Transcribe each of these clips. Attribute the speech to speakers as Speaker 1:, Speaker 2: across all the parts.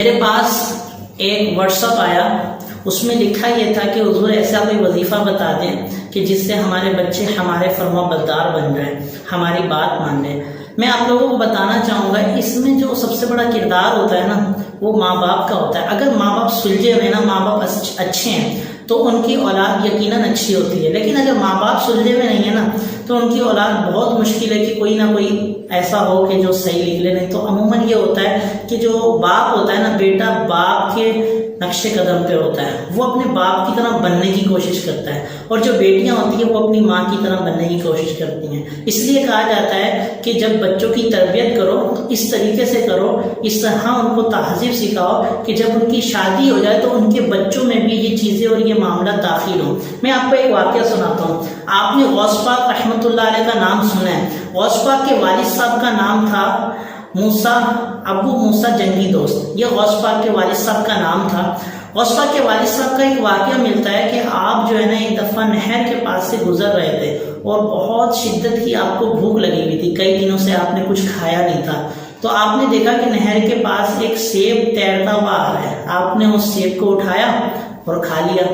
Speaker 1: میرے پاس ایک what's app آیا، اس میں لکھا یہ تھا کہ حضور ایسا کوئی وظیفہ بتا دیں کہ جس سے ہمارے بچے ہمارے فرما بردار بن جائیں، ہماری بات مان لیں۔ میں آپ لوگوں کو بتانا چاہوں گا، اس میں جو سب سے بڑا کردار ہوتا ہے نا، وہ ماں باپ کا ہوتا ہے۔ اگر ماں باپ سلجھے ہوئے نا، ماں باپ اچھے ہیں تو ان کی اولاد یقیناً اچھی ہوتی ہے، لیکن اگر ماں باپ سلجھے ہوئے نہیں ہے نا تو ان کی اولاد بہت مشکل ہے کہ کوئی نہ کوئی ایسا ہو کہ جو صحیح نکلے۔ نہیں تو عموماً یہ ہوتا ہے کہ جو باپ ہوتا ہے نا، بیٹا باپ کے نقش قدم پہ ہوتا ہے، وہ اپنے باپ کی طرح بننے کی کوشش کرتا ہے، اور جو بیٹیاں ہوتی ہیں وہ اپنی ماں کی طرح بننے کی کوشش کرتی ہیں۔ اس لیے کہا جاتا ہے کہ جب بچوں کی تربیت کرو تو اس طریقے سے کرو، اس طرح ان کو تہذیب سکھاؤ کہ جب ان کی شادی ہو جائے تو ان کے بچوں میں بھی یہ چیزیں اور یہ معاملات داخل ہوں۔ میں آپ کو ایک واقعہ سناتا ہوں۔ آپ نے غوث پاک رحمۃ اللہ علیہ کا نام سنا ہے۔ غوث پاک کے والد صاحب کا نام تھا ابو موسیٰ جنگی دوست، یہ غوث پاک کے والد صاحب کا نام تھا۔ غوث پاک کے والد صاحب کا ایک واقعہ ملتا ہے کہ آپ جو ہے نا ایک دفعہ نہر کے پاس سے گزر رہے تھے اور بہت شدت کی آپ کو بھوک لگی ہوئی تھی، کئی دنوں سے آپ نے کچھ کھایا نہیں تھا، تو آپ نے دیکھا کہ نہر کے پاس ایک سیب تیرتا ہوا آ رہا ہے۔ آپ نے اس سیب کو اٹھایا اور کھا لیا۔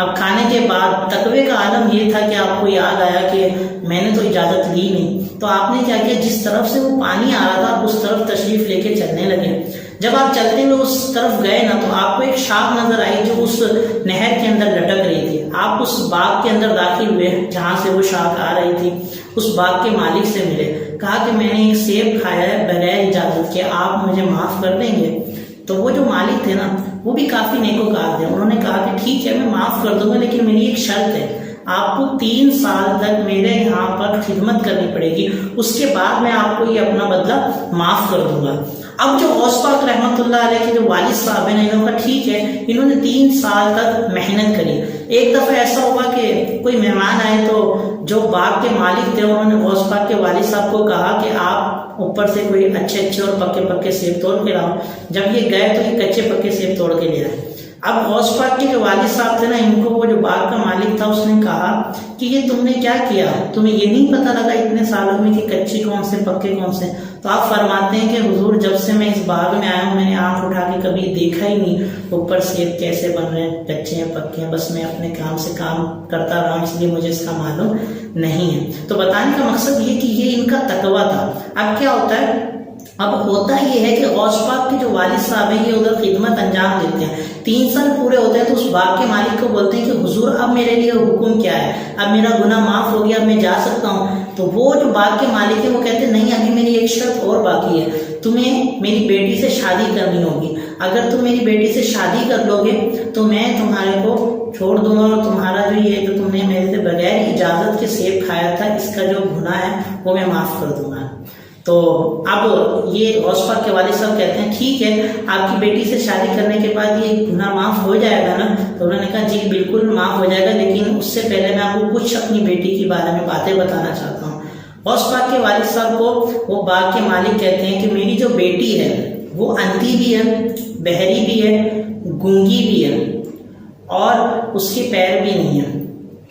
Speaker 1: اب کھانے کے بعد تقوی کا عالم یہ تھا کہ آپ کو یاد آیا کہ میں نے تو اجازت لی نہیں، تو آپ نے کیا کیا، جس طرف سے وہ پانی آ رہا تھا اس طرف تشریف لے کے چلنے لگے۔ جب آپ چلتے ہوئے اس طرف گئے نا تو آپ کو ایک شاخ نظر آئی جو اس نہر کے اندر لٹک رہی تھی۔ آپ اس باغ کے اندر داخل ہوئے جہاں سے وہ شاخ آ رہی تھی، اس باغ کے مالک سے ملے، کہا کہ میں نے ایک سیب کھایا ہے بغیر اجازت کے، آپ مجھے معاف کر دیں گے؟ تو وہ جو مالک تھے نا وہ بھی کافی نیکوکار تھے، انہوں نے کہا کہ ٹھیک ہے میں معاف کر دوں گا، لیکن میری ایک شرط ہے، آپ کو 3 سال تک میرے یہاں پر خدمت کرنی پڑے گی، اس کے بعد میں آپ کو یہ اپنا بدلہ معاف کر دوں گا۔ اب جو غوث پاک رحمۃ اللہ علیہ کے جو والد صاحب ہیں، انہوں نے کہا ٹھیک ہے، انہوں نے 3 سال تک محنت کری۔ ایک دفعہ ایسا ہوا کہ کوئی مہمان آئے تو جو باغ کے مالک تھے انہوں نے غوث پاک کے والد صاحب کو کہا کہ آپ اوپر سے کوئی اچھے اور پکے سیب توڑ کے لاؤ۔ جب یہ گئے تو یہ کچے پکے سیب توڑ کے لے آئے۔ اب غوث پاک کے جو والد صاحب تھے نا، ان کو وہ جو باغ کا مالک تھا اس نے کہا کہ یہ تم نے کیا کیا، تمہیں یہ نہیں پتہ لگا اتنے سالوں میں کہ کچے کون سے پکے کون سے؟ تو آپ فرماتے ہیں کہ حضور جب سے میں اس باغ میں آیا ہوں میں نے آنکھ اٹھا کے کبھی دیکھا ہی نہیں اوپر سیب کیسے بن رہے ہیں، کچے ہیں پکے ہیں، بس میں اپنے کام سے کام کرتا رہا ہوں، اس لیے مجھے اس کا معلوم نہیں ہے۔ تو بتانے کا مقصد یہ کہ یہ ان کا تقویٰ تھا۔ اب کیا ہوتا ہے، اب ہوتا یہ ہے کہ غوث پاک کے جو والد صاحب ہیں یہ ادھر خدمت انجام دیتے ہیں، 3 سال پورے ہوتے ہیں تو اس باغ کے مالک کو بولتے ہیں کہ حضور اب میرے لیے حکم کیا ہے، اب میرا گناہ معاف ہو گیا، اب میں جا سکتا ہوں؟ تو وہ جو باغ کے مالک ہیں وہ کہتے ہیں نہیں، ابھی میری ایک شرط اور باقی ہے، تمہیں میری بیٹی سے شادی کرنی ہوگی، اگر تم میری بیٹی سے شادی کر لو گے تو میں تمہارے کو چھوڑ دوں گا، اور تمہارا جو یہ جو تم نے میرے سے بغیر اجازت کے سیب کھایا تھا اس کا جو گناہ ہے وہ میں معاف کر دوں گا۔ تو اب یہ غوث پاک کے والد صاحب کہتے ہیں ٹھیک ہے، آپ کی بیٹی سے شادی کرنے کے بعد یہ گناہ معاف ہو جائے گا نا؟ تو انہوں نے کہا جی بالکل معاف ہو جائے گا، لیکن اس سے پہلے میں آپ کو کچھ اپنی بیٹی کے بارے میں باتیں بتانا چاہتا ہوں۔ غوث پاک کے والد صاحب کو وہ باغ کے مالک کہتے ہیں کہ میری جو بیٹی ہے وہ اندھی بھی ہے، بہری بھی ہے، گونگی بھی ہے، اور اس کے پیر بھی نہیں ہے۔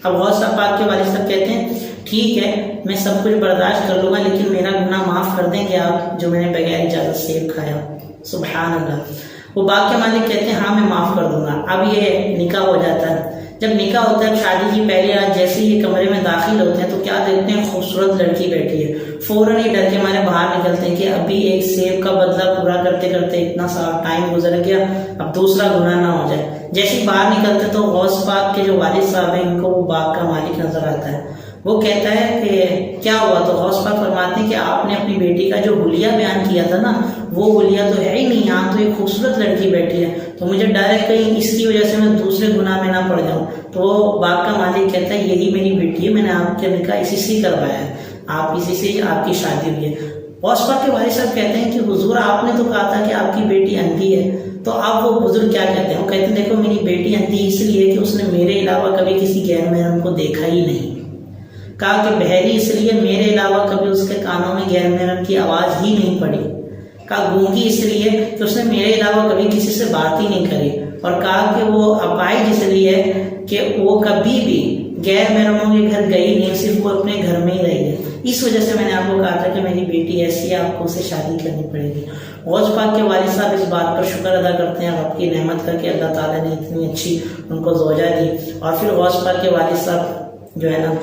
Speaker 1: اب غوث پاک کے والد صاحب کہتے ہیں ٹھیک ہے میں سب کچھ برداشت کر لوں گا، لیکن میرا گناہ معاف کر دیں گے آپ جو میں نے بغیر اجازت سیب کھایا؟ سبحان اللہ۔ وہ باغ کے مالک کہتے ہیں ہاں میں معاف کر دوں گا۔ اب یہ نکاح ہو جاتا ہے۔ جب نکاح ہوتا ہے شادی کی پہلی رات جیسے ہی کمرے میں داخل ہوتے ہیں تو کیا دیکھتے ہیں، خوبصورت لڑکی بیٹھی ہے۔ فوراً ہی ڈر کے ہمارے باہر نکلتے ہیں کہ ابھی ایک سیب کا بدلہ پورا کرتے کرتے اتنا سارا ٹائم گزر گیا، اب دوسرا گناہ نہ ہو جائے۔ جیسے ہی باہر نکلتے تو غوث پاک کے جو والد صاحب ہیں ان کو وہ باغ کا مالک نظر آتا ہے۔ وہ کہتا ہے کہ کیا ہوا؟ تو غوث پاک فرماتے ہیں کہ آپ نے اپنی بیٹی کا جو حلیہ بیان کیا تھا نا وہ حلیہ تو ہے ہی نہیں، یہاں تو ایک خوبصورت لڑکی بیٹھی ہے، تو مجھے ڈر ہے کہیں اس کی وجہ سے میں دوسرے گناہ میں نہ پڑ جاؤں۔ تو وہ باغ کا مالک کہتا ہے یہی میری بیٹی ہے، میں نے آپ کے نکاح اسی سے کروایا ہے، آپ اسی سے آپ کی شادی ہوئی ہے۔ غوث پاک کے والد صاحب کہتے ہیں کہ حضور آپ نے تو کہا تھا کہ آپ کی بیٹی اندھی ہے، تو اب وہ بزرگ کیا کہتے ہیں؟ وہ کہتے ہیں دیکھو میری بیٹی اندھی اس لیے کہ اس نے میرے علاوہ کبھی کسی غیر محرم کو دیکھا ہی نہیں۔ کہا کہ بہری اس لیے میرے علاوہ کبھی اس کے کانوں میں غیر محرم کی آواز ہی نہیں پڑی۔ کہا گونگی اس لیے کہ اس نے میرے علاوہ کبھی کسی سے بات ہی نہیں کری، اور کہا کہ وہ اپائج اس لیے کہ وہ کبھی بھی غیر محرموں کے گھر گئی نہیں، صرف وہ اپنے گھر میں ہی رہی ہے۔ اس وجہ سے میں نے آپ کو کہا تھا کہ میری بیٹی ایسی ہے، آپ کو اسے شادی کرنی پڑے گی۔ غوث پاک کے والد صاحب اس بات پر شکر ادا کرتے ہیں رب کی نعمت کا کہ اللہ تعالیٰ نے اتنی اچھی ان کو زوجہ دی، اور پھر غوث پاک کے والد صاحب جو ہے نا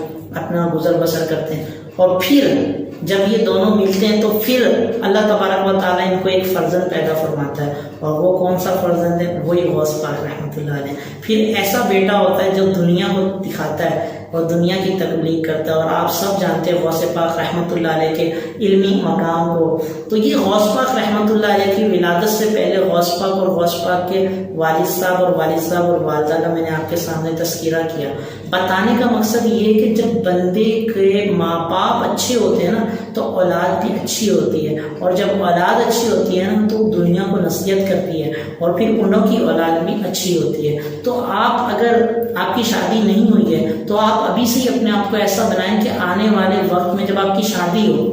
Speaker 1: اپنا گزر بسر کرتے ہیں، اور پھر جب یہ دونوں ملتے ہیں تو پھر اللہ تبارک و تعالیٰ ان کو ایک فرزند پیدا فرماتا ہے، اور وہ کون سا فرزند ہے؟ وہی غوث پاک رحمۃ اللہ علیہ۔ پھر ایسا بیٹا ہوتا ہے جو دنیا کو دکھاتا ہے اور دنیا کی تبلیغ کرتا ہے، اور آپ سب جانتے ہیں غوث پاک رحمۃ اللہ علیہ کے علمی مقام کو۔ تو یہ غوث پاک رحمۃ اللہ علیہ کی ولادت سے پہلے غوث پاک اور غوث پاک کے والد صاحب اور والدہ کا میں نے آپ کے سامنے تذکرہ کیا۔ بتانے کا مقصد یہ ہے کہ جب بندے کے ماں باپ اچھے ہوتے ہیں نا تو اولاد بھی اچھی ہوتی ہے، اور جب اولاد اچھی ہوتی ہے نا تو دنیا کو نصیحت کرتی ہے، اور پھر انہوں کی اولاد بھی اچھی ہوتی ہے۔ تو آپ اگر آپ کی شادی نہیں ہوئی ہے تو آپ ابھی سے ہی اپنے آپ کو ایسا بنائیں کہ آنے والے وقت میں جب آپ کی شادی ہو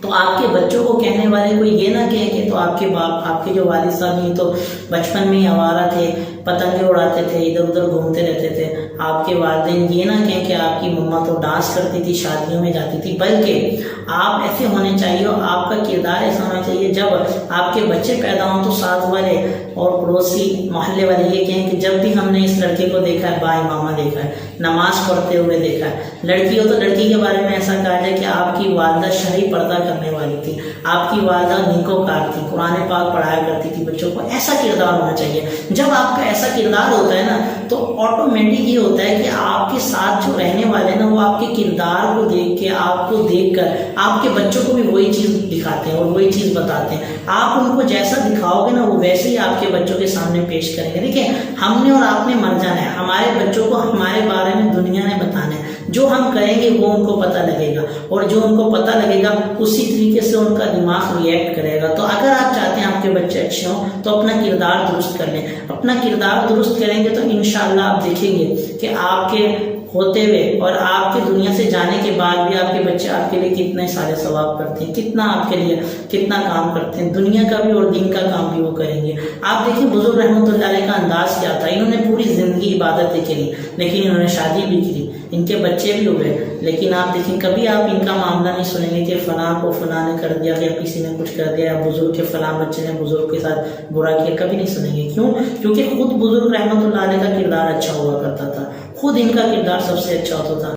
Speaker 1: تو آپ کے بچوں کو کہنے والے کو یہ نہ کہیں کہ تو آپ کے باپ، آپ کے جو والد صاحب ہیں تو بچپن میں ہی آوارہ تھے، پتنگیں اڑاتے تھے، ادھر ادھر گھومتے رہتے تھے۔ آپ کے والدین یہ نہ کہیں کہ آپ کی مما تو ڈانس کرتی تھی، شادیوں میں جاتی تھی، بلکہ آپ ایسے ہونے چاہیے اور آپ کا کردار ایسا ہونا چاہیے جب آپ کے بچے پیدا ہوں تو ساتھ والے اور پڑوسی محلے والے یہ کہیں کہ جب بھی ہم نے اس لڑکے کو دیکھا ہے با امامہ دیکھا ہے، نماز پڑھتے ہوئے دیکھا ہے۔ لڑکی ہو تو لڑکی کے بارے میں ایسا کہا جائے کہ آپ کی والدہ شرعی پردہ کرنے والی تھی، آپ کی والدہ نیکوکار تھی، قرآن پاک پڑھایا کرتی تھی بچوں کو۔ ایسا کردار ہونا چاہیے۔ جب آپ کا ایسا کردار ہوتا ہے نا تو آٹومیٹک یہ ہوتا ہے کہ آپ کے ساتھ جو رہنے والے نا وہ آپ کے کردار کو دیکھ کے، آپ کو دیکھ کر آپ کے بچوں کو بھی وہی چیز دکھاتے ہیں اور وہی چیز بتاتے ہیں۔ آپ ان کو جیسا دکھاؤ گے نا وہ ویسے ہی آپ کے بچوں کے سامنے پیش کریں گے۔ دیکھیں، ہم نے اور آپ نے مر جانا ہے، ہمارے بچوں کو ہمارے بارے میں دنیا نے بتانا ہے۔ جو ہم کریں گے وہ ان کو پتہ لگے گا، اور جو ان کو پتہ لگے گا اسی طریقے سے ان کا دماغ ریئیکٹ کرے گا۔ تو اگر آپ چاہتے ہیں آپ کے بچے اچھے ہوں تو اپنا کردار درست کر لیں۔ اپنا کردار درست کریں گے تو انشاءاللہ آپ دیکھیں گے کہ آپ کے ہوتے ہوئے اور آپ کے دنیا سے جانے کے بعد بھی آپ کے بچے آپ کے لیے کتنے سارے ثواب کرتے ہیں، کتنا آپ کے لیے کتنا کام کرتے ہیں، دنیا کا بھی اور دین کا کام بھی وہ کریں گے۔ آپ دیکھیں بزرگ رحمۃ اللہ علیہ کا انداز کیا تھا۔ انہوں نے پوری زندگی عبادتیں کی، لیکن انہوں نے شادی بھی کی، ان کے بچے بھی ہوئے، لیکن آپ دیکھیں کبھی آپ ان کا معاملہ نہیں سنیں گے کہ فلاں کو فلاں نے کر دیا یا کسی نے کچھ کر دیا، یا بزرگ کے فلاں بچے نے بزرگ کے ساتھ برا کیا، کبھی نہیں سنیں گے۔ کیوں؟ کیونکہ خود بزرگ رحمۃ اللہ علیہ کا کردار اچھا ہوا کرتا تھا، خود ان کا کردار سب سے اچھا ہوتا تھا۔